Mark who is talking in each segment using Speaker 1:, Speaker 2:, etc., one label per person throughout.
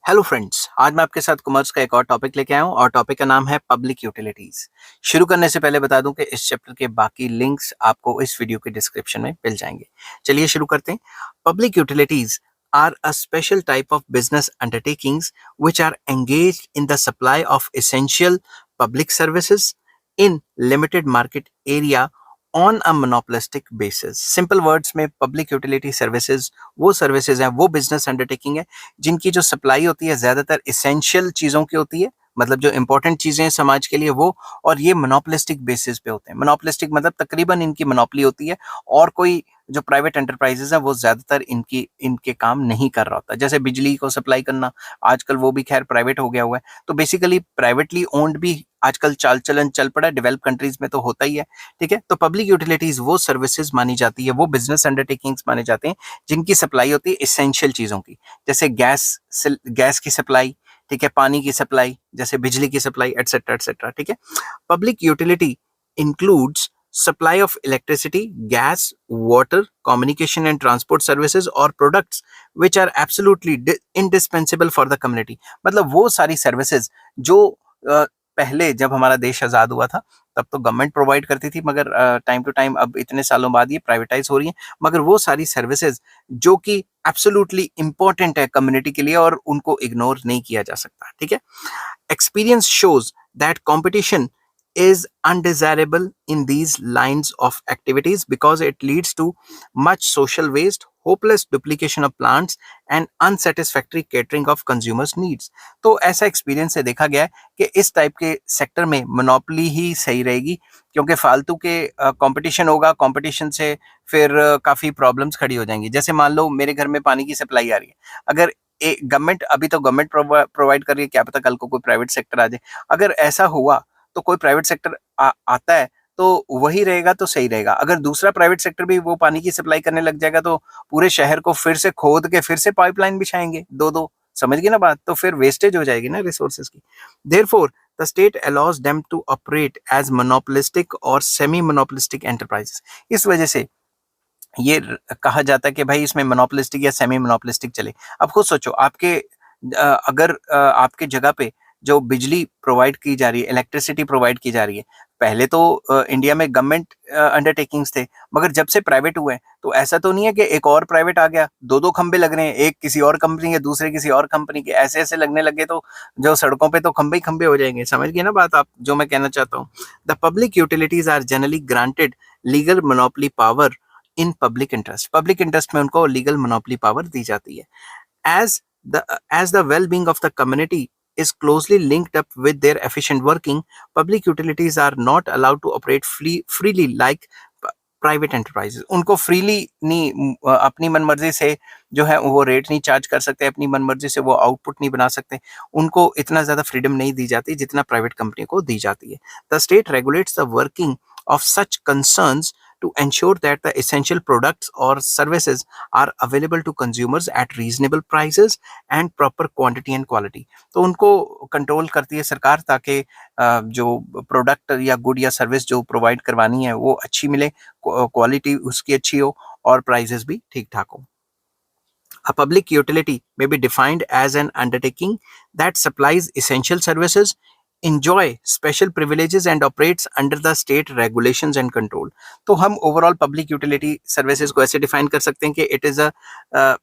Speaker 1: Hello friends, आज मैं आपके साथ कॉमर्स का एक और टॉपिक लेके आया हूँ और टॉपिक का नाम है पब्लिक यूटिलिटीज। शुरू करने से पहले बता दूं कि इस चैप्टर के बाकी लिंक्स आपको इस वीडियो के डिस्क्रिप्शन में मिल जाएंगे। चलिए शुरू करते हैं। Public utilities are a special type of business undertakings which are engaged in the supply of essential public services in limited market area on a monopolistic basis. Simple words में public utility services वो services हैं, वो business undertaking है जिनकी जो supply होती है ज्यादातर इसेंशियल चीजों की होती है, मतलब जो इंपॉर्टेंट चीजें हैं समाज के लिए वो, और ये मोनोपोलिस्टिक बेसिस पे होते हैं। मोनोपोलिस्टिक मतलब तकरीबन इनकी मोनोपोली होती है और कोई जो प्राइवेट एंटरप्राइजेस हैं वो ज्यादातर इनके काम नहीं कर रहा होता। जैसे बिजली को सप्लाई करना, आजकल वो भी खैर प्राइवेट हो गया हुआ है, तो बेसिकली प्राइवेटली ओन्ड भी आजकल चाल चलन चल पड़ा है, डेवलप कंट्रीज में तो होता ही है। ठीक है, तो पब्लिक यूटिलिटीज वो सर्विसेज मानी जाती है, वो बिजनेस अंडरटेकिंग्स माने जाते हैं जिनकी सप्लाई होती है इसेंशियल चीजों की, जैसे गैस की सप्लाई, ठीक है, पानी की सप्लाई, जैसे बिजली की सप्लाई, एटसेट्रा एटसेट्रा। ठीक है, public utility includes supply of electricity, gas, water, communication and transport services or products which are absolutely indispensable for the community। मतलब वो सारी सर्विसेज जो पहले जब हमारा देश आजाद हुआ था तब तो गवर्नमेंट प्रोवाइड करती थी, मगर टाइम टू टाइम अब इतने सालों बाद ये प्राइवेटाइज हो रही हैं, मगर वो सारी सर्विसेज जो कि एब्सोल्युटली इंपॉर्टेंट है कम्युनिटी के लिए और उनको इग्नोर नहीं किया जा सकता। ठीक है, experience shows that competition is undesirable in these lines of activities because it leads to much social waste, hopeless duplication of plants and unsatisfactory catering of consumers needs। तो ऐसा एक्सपीरियंस से देखा गया है कि इस टाइप के सेक्टर में मोनोपोली ही सही रहेगी, क्योंकि फालतू के कंपटीशन होगा, कंपटीशन से फिर काफी प्रॉब्लम्स खड़ी हो जाएंगी। जैसे मान लो मेरे घर में पानी की सप्लाई आ रही है, अगर गवर्नमेंट, अभी तो गवर्नमेंट प्रोवाइड कर रही है, क्या पता कल को कोई प्राइवेट सेक्टर आ जाए। अगर ऐसा हुआ तो कोई प्राइवेट सेक्टर आता है तो वही रहेगा तो सही रहेगा। अगर दूसरा प्राइवेट सेक्टर भी वो पानी की सप्लाई करने लग जाएगा तो पूरे शहर को फिर से खोद के फिर से पाइपलाइन बिछाएंगे दो दो, समझ गए ना बात, तो फिर वेस्टेज हो जाएगी ना रिसोर्सेज की। Therefore the state allows them to operate as monopolistic और सेमी मोनोपोलिस्टिक एंटरप्राइजेस। इस वजह से ये कहा जाता है कि भाई इसमें मोनोपोलिस्टिक या सेमी मोनोपोलिस्टिक चले। अब खुद सोचो, अगर आपके जगह पे जो बिजली प्रोवाइड की जा रही है, इलेक्ट्रिसिटी प्रोवाइड की जा रही है, पहले तो इंडिया में गवर्नमेंट अंडरटेकिंग्स थे, मगर जब से प्राइवेट हुए तो ऐसा तो नहीं है कि एक और प्राइवेट आ गया, दो दो खंबे लग रहे हैं, एक किसी और कंपनी के, दूसरे किसी और कंपनी के, ऐसे ऐसे लगने लगे तो जो सड़कों पे तो खंबे ही खंबे हो जाएंगे। समझ गए ना बात आप, जो मैं कहना चाहता हूँ। The public utilities are generally granted legal monopoly power in public interest. Public interest में उनको लीगल मोनोपोली पावर दी जाती है। as as the well-being of the community is closely linked up with their efficient working, public utilities are not allowed to operate freely like private enterprises. उनको freely नहीं, अपनी मनमर्जी से जो है वो रेट नहीं चार्ज कर सकते, अपनी मनमर्जी से वो आउटपुट नहीं बना सकते, उनको इतना ज्यादा फ्रीडम नहीं दी जाती जितना प्राइवेट कंपनी को दी जाती है। The state regulates the working of such concerns to ensure that the essential products or services are available to consumers at reasonable prices and proper quantity and quality। तो उनको control करती है सरकार ताकि जो प्रोडक्ट या गुड या service जो प्रोवाइड करवानी है वो अच्छी मिले, क्वालिटी उसकी अच्छी हो और प्राइसेस भी ठीक ठाक हो। A public utility may be defined as an undertaking that supplies essential services, enjoy special privileges and operates under the state regulations and control। तो हम ओवरऑल पब्लिक यूटिलिटी सर्विसेज को ऐसे डिफाइन कर सकते हैं कि it is a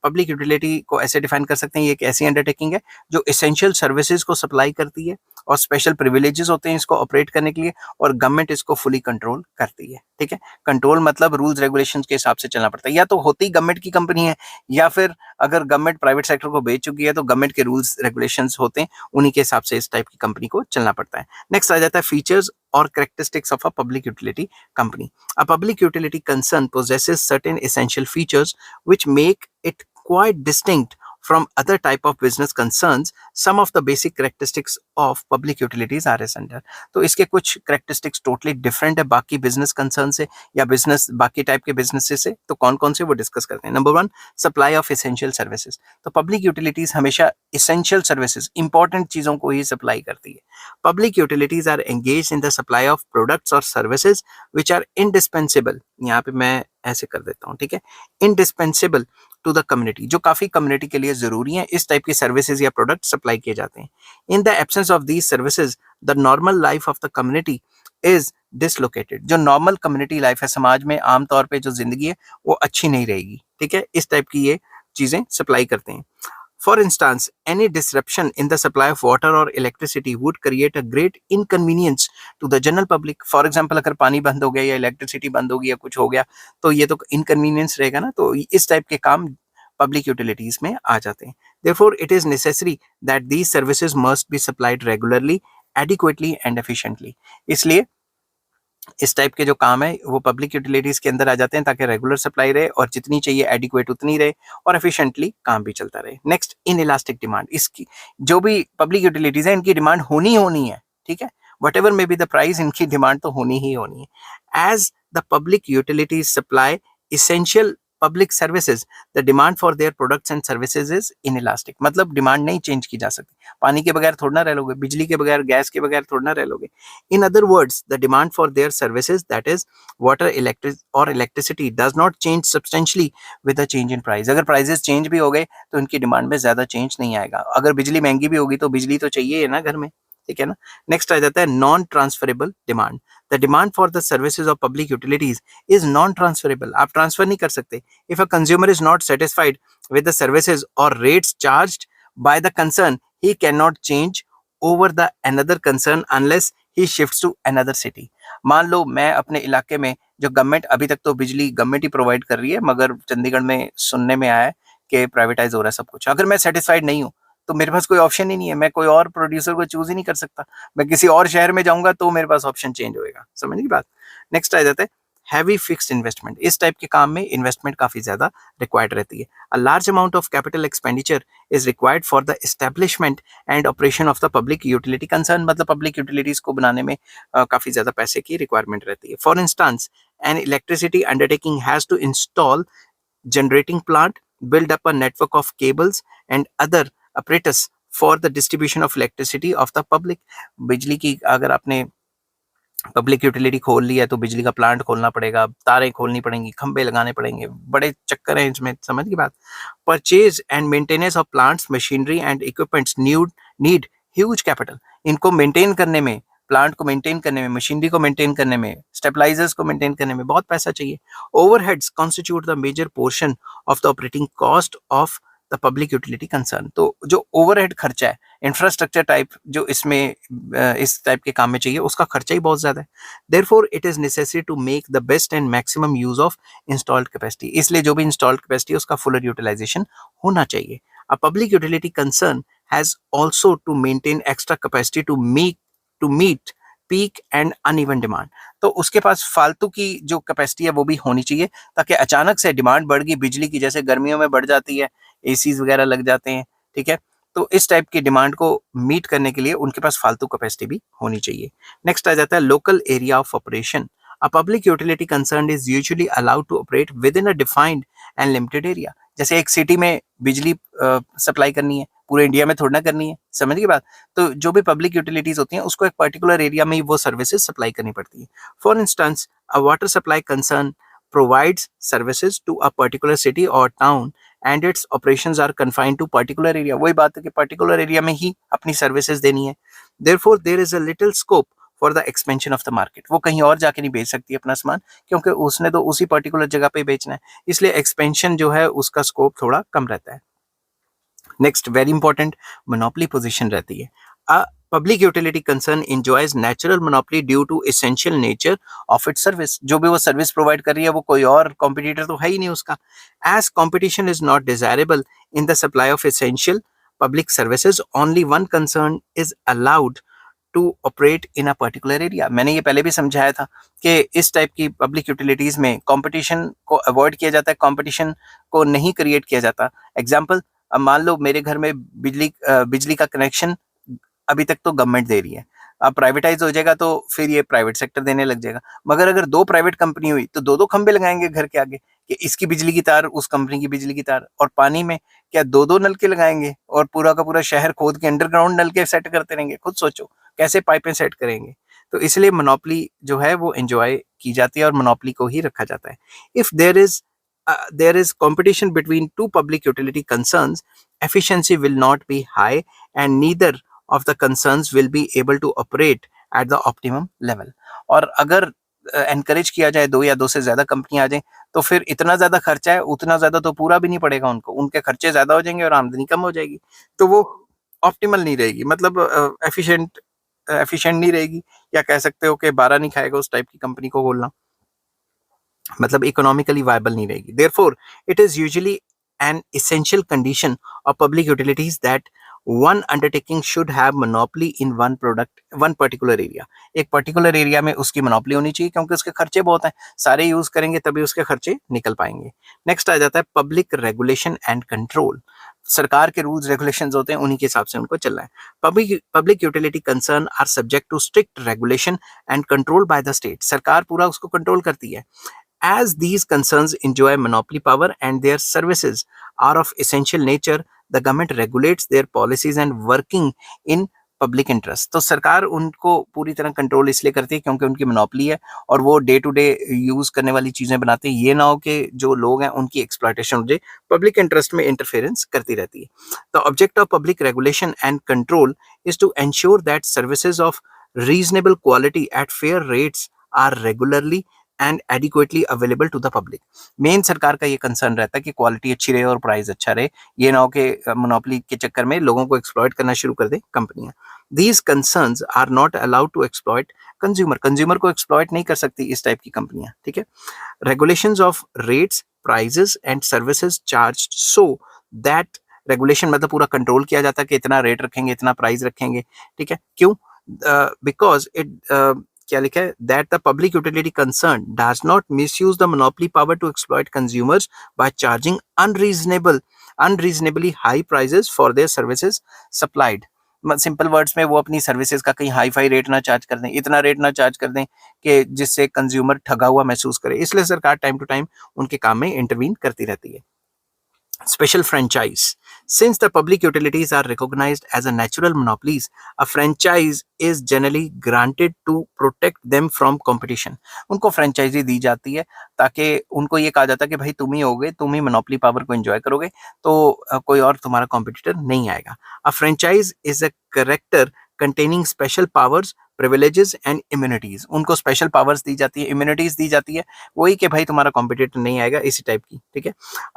Speaker 1: public utility को ऐसे डिफाइन कर सकते हैं, ये एक ऐसी अंडरटेकिंग है जो एसेंशियल सर्विसेज को सप्लाई करती है और स्पेशल प्रिविलेजेस होते हैं इसको ऑपरेट करने के लिए, और गवर्नमेंट इसको फुली कंट्रोल करती है। ठीक है, कंट्रोल मतलब रूल्स रेगुलेशंस के हिसाब से चलना पड़ता है, या तो होती गवर्नमेंट की कंपनी है या फिर अगर गवर्नमेंट प्राइवेट सेक्टर को बेच चुकी है तो गवर्नमेंट के रूल्स रेगुलेशंस होते हैं, उन्हीं के हिसाब से इस टाइप की कंपनी को चलना पड़ता है। नेक्स्ट आ जाता है फीचर्स और characteristics of a public utility company। A public utility concern possesses certain essential features which make it quite distinct from other type of business concerns। Some of the basic characteristics of public utilities are as under। तो इसके कुछ characteristics totally different है बाकी business concern से या business बाकी type के businesses से। तो कौन कौन से वो discuss करते हैं। Number 1, supply of essential services। तो public utilities हमेशा essential services, important चीजों को ही supply करती है। Public utilities are engaged in the supply of products or services which are indispensable। यहाँ पे मैं ऐसे कर देता हूँ, ठीक है। इंडिस्पेंसेबल टू द कम्युनिटी, जो काफी कम्युनिटी के लिए जरूरी है, इस टाइप की सर्विसेज या प्रोडक्ट सप्लाई किए जाते हैं। In the absence of these services the normal life of the community is dislocated. जो नॉर्मल कम्युनिटी लाइफ है, समाज में आमतौर पे जो जिंदगी है वो अच्छी नहीं रहेगी, ठीक है। इस टाइप की ये चीजें सप्लाई करते हैं। For instance, any disruption in the supply of water or electricity would create a great inconvenience to the general public. For example, अगर पानी बंद हो गया या इलेक्ट्रिसिटी बंद हो गई या कुछ हो गया तो ये तो इनकन्वीनियंस रहेगा ना, तो इस टाइप के काम पब्लिक यूटिलिटीज में आ जाते हैं। Therefore, it is necessary that these services must be supplied regularly, adequately and efficiently. इसलिए इस टाइप के जो काम है वो पब्लिक यूटिलिटीज के अंदर आ जाते हैं ताकि रेगुलर सप्लाई रहे और जितनी चाहिए एडिक्वेट उतनी रहे और एफिशिएंटली काम भी चलता रहे। Next, in elastic demand. इसकी जो भी पब्लिक यूटिलिटीज है इनकी डिमांड होनी है, ठीक है। Whatever may be the price, इनकी डिमांड तो होनी है। As the public utilities supply essential public services, the demand for their products and services is inelastic. मतलब डिमांड नहीं चेंज की जा सकती। पानी के बगैर थोड़ा ना रह लोगे, बिजली के बगैर, गैस के बगैर थोड़ा ना रह लोगे। In other words, the demand for their services, that is water, electricity, does not change substantially with the change in price. अगर prices change भी हो गए तो इनकी डिमांड में ज्यादा चेंज नहीं आएगा। अगर बिजली महंगी भी होगी तो बिजली तो चाहिए ना घर में, ठीक है ना। नेक्स्ट आ जाता है non transferable demand. The demand for the services of public utilities is non transferable. आप ट्रांसफर नहीं कर सकते। If a consumer is not satisfied with the services और rates charged by the concern, he can not change over the another concern unless he shifts to another city. मान लो मैं अपने इलाके में, जो गवर्नमेंट, अभी तक तो बिजली गवर्नमेंट ही प्रोवाइड कर रही है, मगर चंडीगढ़ में सुनने में आया है कि प्राइवेटाइज हो रहा है सब कुछ। अगर मैं सेटिस्फाइड नहीं हूँ तो मेरे पास कोई ऑप्शन ही नहीं है, मैं कोई और प्रोड्यूसर को चूज ही नहीं कर सकता। मैं किसी और शहर में जाऊंगा तो मेरे पास ऑप्शन चेंज होएगा। समझ की बात। नेक्स्ट आ जाता है हैवी फिक्स्ड इन्वेस्टमेंट। इस टाइप के काम में इन्वेस्टमेंट काफी ज्यादा रिक्वायर्ड रहती है। A large amount of capital expenditure is required for the establishment and operation of the public utility concern. मतलब पब्लिक यूटिलिटीज को बनाने में काफी ज्यादा पैसे की रिक्वायरमेंट रहती है। For instance, an electricity undertaking has to install generating plant, build up a network of cables and other apparatus for the distribution of electricity of the public. बिजली की अगर आपने पब्लिक यूटिलिटी खोल लिया तो बिजली का प्लांट खोलना पड़ेगा, तारें खोलनी पड़ेंगी, खंबे लगाने पड़ेंगे, बड़े चक्कर हैं इसमें। समझ की बात। Purchase and maintenance of plants, machinery and equipments need huge capital. इनको मेंटेन करने में, प्लांट को मेंटेन करने में, मशीनरी को मेंटेन करने में, स्टेबलाइजर्स को मेंटेन करने में बहुत पैसा चाहिए। Overheads constitute the major portion of the operating cost of the public utility concern. तो जो ओवरहेड खर्चा है, इंफ्रास्ट्रक्चर टाइप जो इसमें इस टाइप के काम में चाहिए, उसका खर्चा ही बहुत ज्यादा है। Therefore it is necessary to make the best and maximum use of installed capacity. इसलिए जो भी इंस्टॉल्ड कैपेसिटी है उसका फुलर यूटिलाइजेशन होना चाहिए। A public utility concern has also to maintain extra capacity to meet peak and uneven demand. तो उसके पास फालतू की जो कैपेसिटी है वो भी होनी चाहिए, ताकि अचानक से डिमांड बढ़ गई बिजली की, जैसे गर्मियों में बढ़ जाती है, एसीज वगैरह लग जाते हैं, ठीक है। तो इस टाइप की डिमांड को मीट करने के लिए उनके पास फालतू कैपेसिटी भी होनी चाहिए। नेक्स्ट आ जाता है local area of operation. A public utility concern is usually allowed to operate within a defined and limited area. जैसे एक सिटी में बिजली सप्लाई करनी है, पूरे इंडिया में थोड़ा ना करनी है। समझ की बात। तो जो भी पब्लिक यूटिलिटीज होती हैं उसको एक पर्टिकुलर एरिया में ही वो सर्विसेज सप्लाई करनी पड़ती है। For instance, a water supply concern provides services to a particular city or town and its operations are confined to particular area। वही बात है कि particular area में ही अपनी services देनी है। Therefore there is a little scope for the expansion of the market। वो कहीं और जाके नहीं बेच सकती अपना सामान, क्योंकि उसने तो उसी पर्टिकुलर जगह पे बेचना है, इसलिए एक्सपेंशन जो है उसका स्कोप थोड़ा कम रहता है। Next, very important, monopoly position रहती है। A public utility concern enjoys natural monopoly due to essential nature of its service. जो भी वो सर्विस प्रोवाइड कर रही है वो कोई और कॉम्पिटिटर तो है ही नहीं उसका। As competition is not desirable in the supply of essential public services, only one concern is allowed to operate in a particular area. मैंने ये पहले भी समझाया था कि इस टाइप की पब्लिक यूटिलिटीज में कंपटीशन को अवॉइड किया जाता है, कंपटीशन को नहीं क्रिएट किया जाता। एग्जांपल, अब मान लो मेरे घर में बिजली का कनेक्शन अभी तक तो गवर्नमेंट दे रही है, अब प्राइवेटाइज हो जाएगा तो फिर ये प्राइवेट सेक्टर देने लग जाएगा। मगर अगर दो प्राइवेट कंपनी हुई तो दो दो खंबे लगाएंगे घर के आगे, कि इसकी बिजली की तार, उस कंपनी की बिजली की तार। और पानी में क्या दो दो नलके लगाएंगे और पूरा का पूरा शहर खोद के अंडरग्राउंड नलके सेट करते रहेंगे। खुद सोचो कैसे पाइपें सेट करेंगे। तो इसलिए मोनोपोली जो है वो एंजॉय की जाती है और मोनोपोली को ही रखा जाता है. If there is competition between two public utility concerns, efficiency will not be high and neither of the concerns will be able to operate at the optimum level. और अगर एनकरेज किया जाए दो या दो से ज्यादा कंपनियां आ जाएं तो फिर इतना ज्यादा खर्चा है, उतना ज्यादा तो पूरा भी नहीं पड़ेगा उनको, उनके खर्चे ज्यादा हो जाएंगे और आमदनी कम हो जाएगी, तो वो ऑप्टिमल नहीं रहेगी, मतलब एफिशिएंट नहीं रहेगी, या कह सकते हो कि बारह नहीं खाएगा उस टाइप की कंपनी को खोलना, मतलब इकोनॉमिकली वायबल नहीं रहेगी. Therefore it is usually an essential condition of public utilities that one undertaking should have monopoly in one particular area. एक पर्टिकुलर एरिया में उसकी मोनोपोली होनी चाहिए क्योंकि उसके खर्चे बहुत हैं, सारे यूज करेंगे तभी उसके खर्चे निकल पाएंगे. नेक्स्ट आ जाता है पब्लिक रेगुलेशन एंड कंट्रोल. सरकार के रूल्स रेगुलेशंस होते हैं, उन्हीं के हिसाब से उनको चलना है. Public utility concern are subject to strict regulation and control by the state. सरकार पूरा उसको कंट्रोल करती है. As these concerns enjoy monopoly power and their services are of essential nature, the government regulates their policies and working in public interest. तो सरकार उनको पूरी तरह कंट्रोल इसलिए करती है क्योंकि उनकी मोनोपोली है और वो डे टू डे यूज करने वाली चीजें बनाते हैं, ये ना हो कि जो लोग हैं उनकी एक्सप्लॉयटेशन हो जाए, पब्लिक इंटरेस्ट में इंटरफेरेंस करती रहती है. The object of public regulation and control is to ensure that services of reasonable quality at fair rates are regularly and adequately available to the public. Main सरकार का ये concern रहता है कि क्वालिटी अच्छी रहे और प्राइस अच्छा रहे, ये ना हो कि मोनोपोली के चक्कर में लोगों को एक्सप्लॉइट करना शुरू कर दे कंपनियां. These concerns are not allowed to exploit consumer को एक्सप्लॉइट नहीं कर सकती इस टाइप की कंपनियां. ठीक है. Regulations of rates, prices and services charge so that regulation मतलब पूरा कंट्रोल किया जाता है कि इतना रेट रखेंगे, इतना प्राइस रखेंगे. ठीक है. क्यों? बिकॉज इट क्या लिखा है, that the public utility concern does not misuse the monopoly power to exploit consumers by charging unreasonably high prices for their services supplied. Simple words में वो अपनी सर्विसेज का कहीं हाई फाई रेट ना charge कर दें, इतना रेट ना चार्ज कर दें कि जिससे कंज्यूमर ठगा हुआ महसूस करे. इसलिए सरकार टाइम टू टाइम उनके काम में इंटरवीन करती रहती है. Special franchise. Since the public utilities are recognized as a natural monopolies, a franchise is generally granted to protect them from competition. उनको फ्रेंचाइजी दी जाती है ताकि उनको ये कहा जाता है कि भाई तुम ही होगे, तुम ही मोनोपोली पावर को एंजॉय करोगे, तो कोई और तुम्हारा कॉम्पिटिटर नहीं आएगा. A franchise is a character containing special powers, privileges and immunities. उनको स्पेशल पावर्स दी जाती है, इम्यूनिटीज दी जाती है, वही कि भाई तुम्हारा कॉम्पिटिटर नहीं आएगा, इसी टाइप की. ठीक है.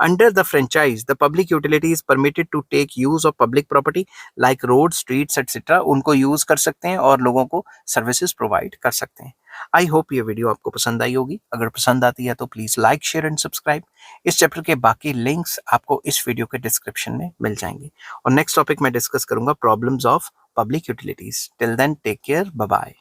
Speaker 1: Under the franchise, the public utility is permitted to take use of public property like roads, streets, etc. उनको यूज कर सकते हैं और लोगों को सर्विसेज प्रोवाइड कर सकते हैं. आई होप ये वीडियो आपको पसंद आई होगी. अगर पसंद आती है तो please like, share and subscribe. इस चैप्टर के बाकी लिंक्स आपको इस वीडियो के डिस्क्रिप्शन में मिल जाएंगे. और नेक्स्ट टॉपिक मैं डिस्कस करूंगा problems of public utilities. Till then take care, bye bye.